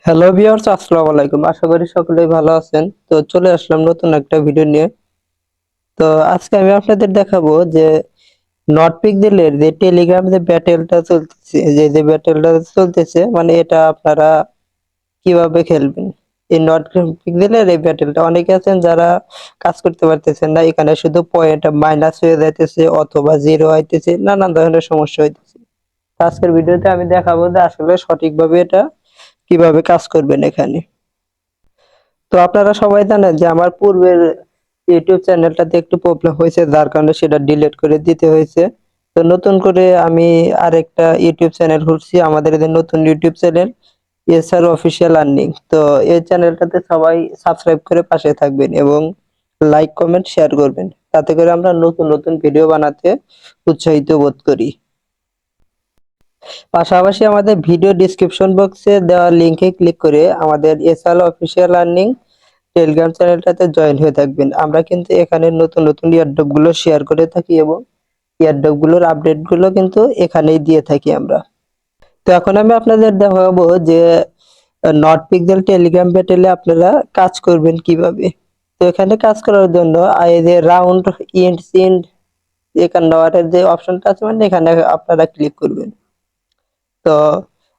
Hello viewers, আসসালামু আলাইকুম। আশা করি সকলেই ভালো আছেন। তো চলে আসলাম নতুন একটা ভিডিও নিয়ে। তো আজকে আমি আপনাদের দেখাবো যে নটপিকজেলের যে টেলিগ্রাম যে ব্যাটেলটা চলতেছে, যে ব্যাটেলটা চলতেছে মানে এটা আপনারা কিভাবে খেলবেন। এই নটপিকজেলের এই ব্যাটেলটা অনেকে আছেন যারা কাজ করতে পারতেছেন না, এখানে শুধু পয়েন্ট মাইনাস হয়ে যাইতেছে অথবা জিরো হইতেছে, নানান ধরনের সমস্যা হইতেছে। তো আজকের ভিডিওতে আমি দেখাবো যে আসলে সঠিকভাবে এটা কিভাবে কাজ করবেন এখানে। তো আপনারা সবাই জানেন যে আমার পূর্বের ইউটিউব চ্যানেলটাতে একটু প্রবলেম হয়েছে, যার কারণে সেটা ডিলিট করে দিতে হয়েছে। তো নতুন করে আমি আরেকটা ইউটিউব চ্যানেল খুলছি, আমাদের যে নতুন YouTube channel SR official earning. তো এই চ্যানেলটাতে সবাই সাবস্ক্রাইব করে পাশে থাকবেন এবং লাইক কমেন্ট শেয়ার করবেন, তাতে করে আমরা নতুন নতুন ভিডিও বানাতে উৎসাহিত বোধ করি। পাশাপাশি আমাদের ভিডিও ডিসক্রিপশন বক্সে দেওয়া লিংকে ক্লিক করে আমাদের এসআর অফিসিয়াল আর্নিং টেলিগ্রাম চ্যানেলটাতে জয়েন হয়ে থাকবেন। আমরা কিন্তু এখানে নতুন নতুন এয়ারড্রপ গুলো শেয়ার করে থাকি এবং এয়ারড্রপ গুলোর আপডেট গুলো কিন্তু এখানেই দিয়ে থাকি আমরা। তো এখন আমি আপনাদের দেখাবো যে নটপিক্সেল টেলিগ্রাম ব্যাটেলে আপনারা কাজ করবেন কিভাবে। তো এখানে কাজ করার জন্য এই যে রাউন্ড ইন্ড সিন্ড এখানে যে অপশনটা আছে মানে এখানে আপনারা ক্লিক করবেন। তো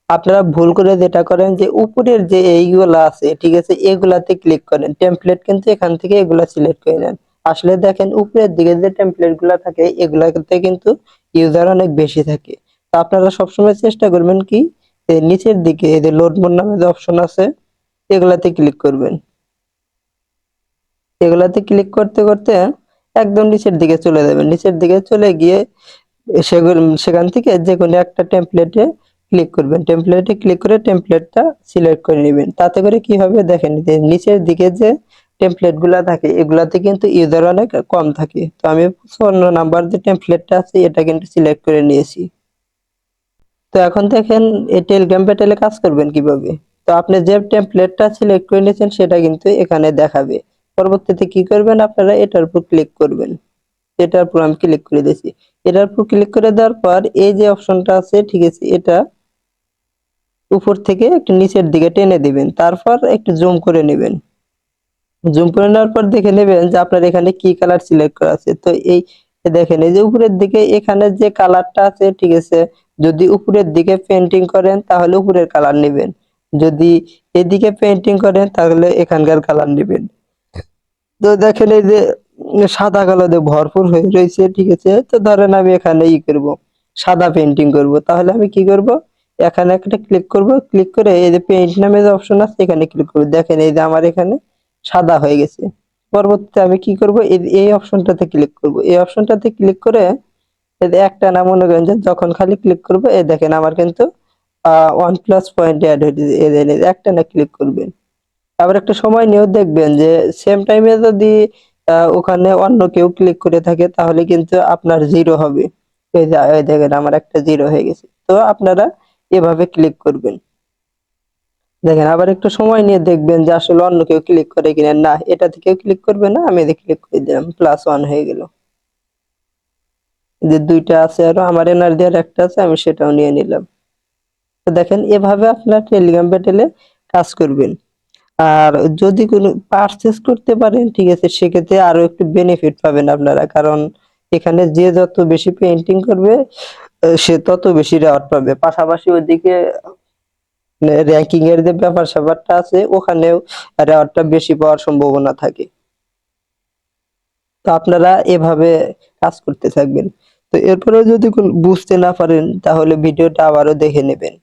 আপনারা ভুল করে যেটা করেন যে উপরের যে এইগুলা আছে, ঠিক আছে, এগুলাতে ক্লিক করেন, টেমপ্লেট কিন্তু এখান থেকে এগুলা সিলেক্ট করে নেন। আসলে দেখেন উপরের দিকে যে টেমপ্লেট গুলা থাকে এগুলাতে কিন্তু ইউজার অনেক বেশি থাকে। তো আপনারা সবসময় চেষ্টা করবেন কি এই নিচের দিকে এই যে লোড মোড নামে যে অপশন আছে এগুলাতে ক্লিক করবেন। এগুলাতে ক্লিক করতে করতে একদম নিচের দিকে চলে যাবেন। নিচের দিকে চলে গিয়ে সেখান থেকে যে কোনো একটা টেমপ্লেটে ক্লিক করবেন। টেমপ্লেটে ক্লিক করে টেমপ্লেটটা সিলেক্ট করে নেবেন। তাতে করে কি হবে দেখেন যে নিচের দিকে যে টেমপ্লেট গুলা থাকে এগুলাতে কিন্তু ইউজার অনেক কম থাকে। তো আমি 54 নাম্বার যে টেমপ্লেটটা আছে এটা কিন্তু সিলেক্ট করে নিয়েছি। তো এখন দেখেন এই টেলিগ্রাম প্যাটেলে কাজ করবেন কিভাবে। তো আপনি যে টেমপ্লেটটা সিলেক্ট করে নিয়েছেন সেটা কিন্তু এখানে দেখাবে। পরবর্তীতে কি করবেন, আপনারা এটার উপর ক্লিক করবেন। এটার উপর আমি ক্লিক করে দিয়েছি। এটার উপর ক্লিক করে দেওয়ার পর এই যে অপশনটা আছে, ঠিক আছে, এটা উপর থেকে একটু নিচের দিকে টেনে দিবেন, তারপর একটু জুম করে নেবেন। জুম করে নেওয়ার পর দেখে নেবেন যে আপনার এখানে কি কালার সিলেক্ট করা আছে। তো এই দেখেন এই যে উপরের দিকে এখানে যে কালারটা আছে, ঠিক আছে, যদি উপরের দিকে পেন্টিং করেন তাহলে উপরের কালার নেবেন, যদি এদিকে পেন্টিং করেন তাহলে এখানকার কালার নেবেন। তো দেখেন এই যে সাদা কালো দিয়ে ভরপুর হয়ে রয়েছে, ঠিক আছে। তো ধরেন আমি এখানে করব, সাদা পেন্টিং করব, তাহলে আমি কি করব, এখানে একটা ক্লিক করব, ক্লিক করে এই যে পেইন্ট নামে যে অপশন আছে এখানে ক্লিক করব। দেখেন এই যে আমার এখানে সাদা হয়ে গেছে। পরবর্তীতে আমি কি করব, এই অপশনটাতে ক্লিক করব। এই অপশনটাতে ক্লিক করে এই যে একটা না মনে করেন যে যখন খালি ক্লিক করব এই দেখেন আমার কিন্তু 1+ পয়েন্ট অ্যাড হয়ে গেছে। এই যে একটা না ক্লিক করবেন। আবার একটা সময় নিয়েও দেখবেন যে সেম টাইমে যদি ওখানে অন্য কেউ ক্লিক করে থাকে তাহলে কিন্তু আপনার জিরো হবে। এই যে এই দেখেন আমার একটা জিরো হয়ে গেছে। তো আপনারা এভাবে ক্লিক করবেন। দেখেন আবার একটু সময় নিয়ে দেখবেন যে আসলে অন্য কেউ ক্লিক করে কিনা। না, এটা থেকেও ক্লিক করবে না, আমি এদিকে ক্লিক করে দিলাম, +1 হয়ে গেল। যে দুইটা আছে আরো আমার এনার্জি আর একটা আছে, আমি সেটাও নিয়ে নিলাম। তো দেখেন এভাবে আপনারা টেলিগ্রাম ব্যাটেলে কাজ করবেন। আর যদি কোনো পারচেজ করতে পারেন, ঠিক আছে, সেক্ষেত্রে আরো একটু বেনিফিট পাবেন আপনারা, কারণ এখানে যে যত বেশি পেইন্টিং করবে সে তত বেশি রেওয়ার্ড পাবে। পাশাপাশি ওইদিকে র্যাঙ্কিং এর যে ব্যাপার স্যাপারটা আছে ওখানেও রেওয়ার্ডটা বেশি পাওয়ার সম্ভাবনা থাকে। তো আপনারা এভাবে কাজ করতে থাকবেন। তো এরপরেও যদি বুঝতে না পারেন তাহলে ভিডিওটা আবারও দেখে নেবেন।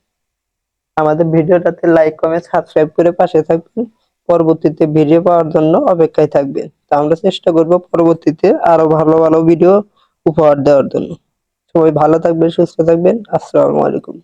আমাদের ভিডিওটাতে লাইক কমেন্ট সাবস্ক্রাইব করে পাশে থাকবেন। পরবর্তীতে ভিডিও পাওয়ার জন্য অপেক্ষায় থাকবেন। তো আমরা চেষ্টা করব পরবর্তীতে আরো ভালো ভালো ভিডিও উপহার দেওয়ার জন্য। সবাই ভালো থাকবেন, সুস্থ থাকবেন। আসসালামু আলাইকুম।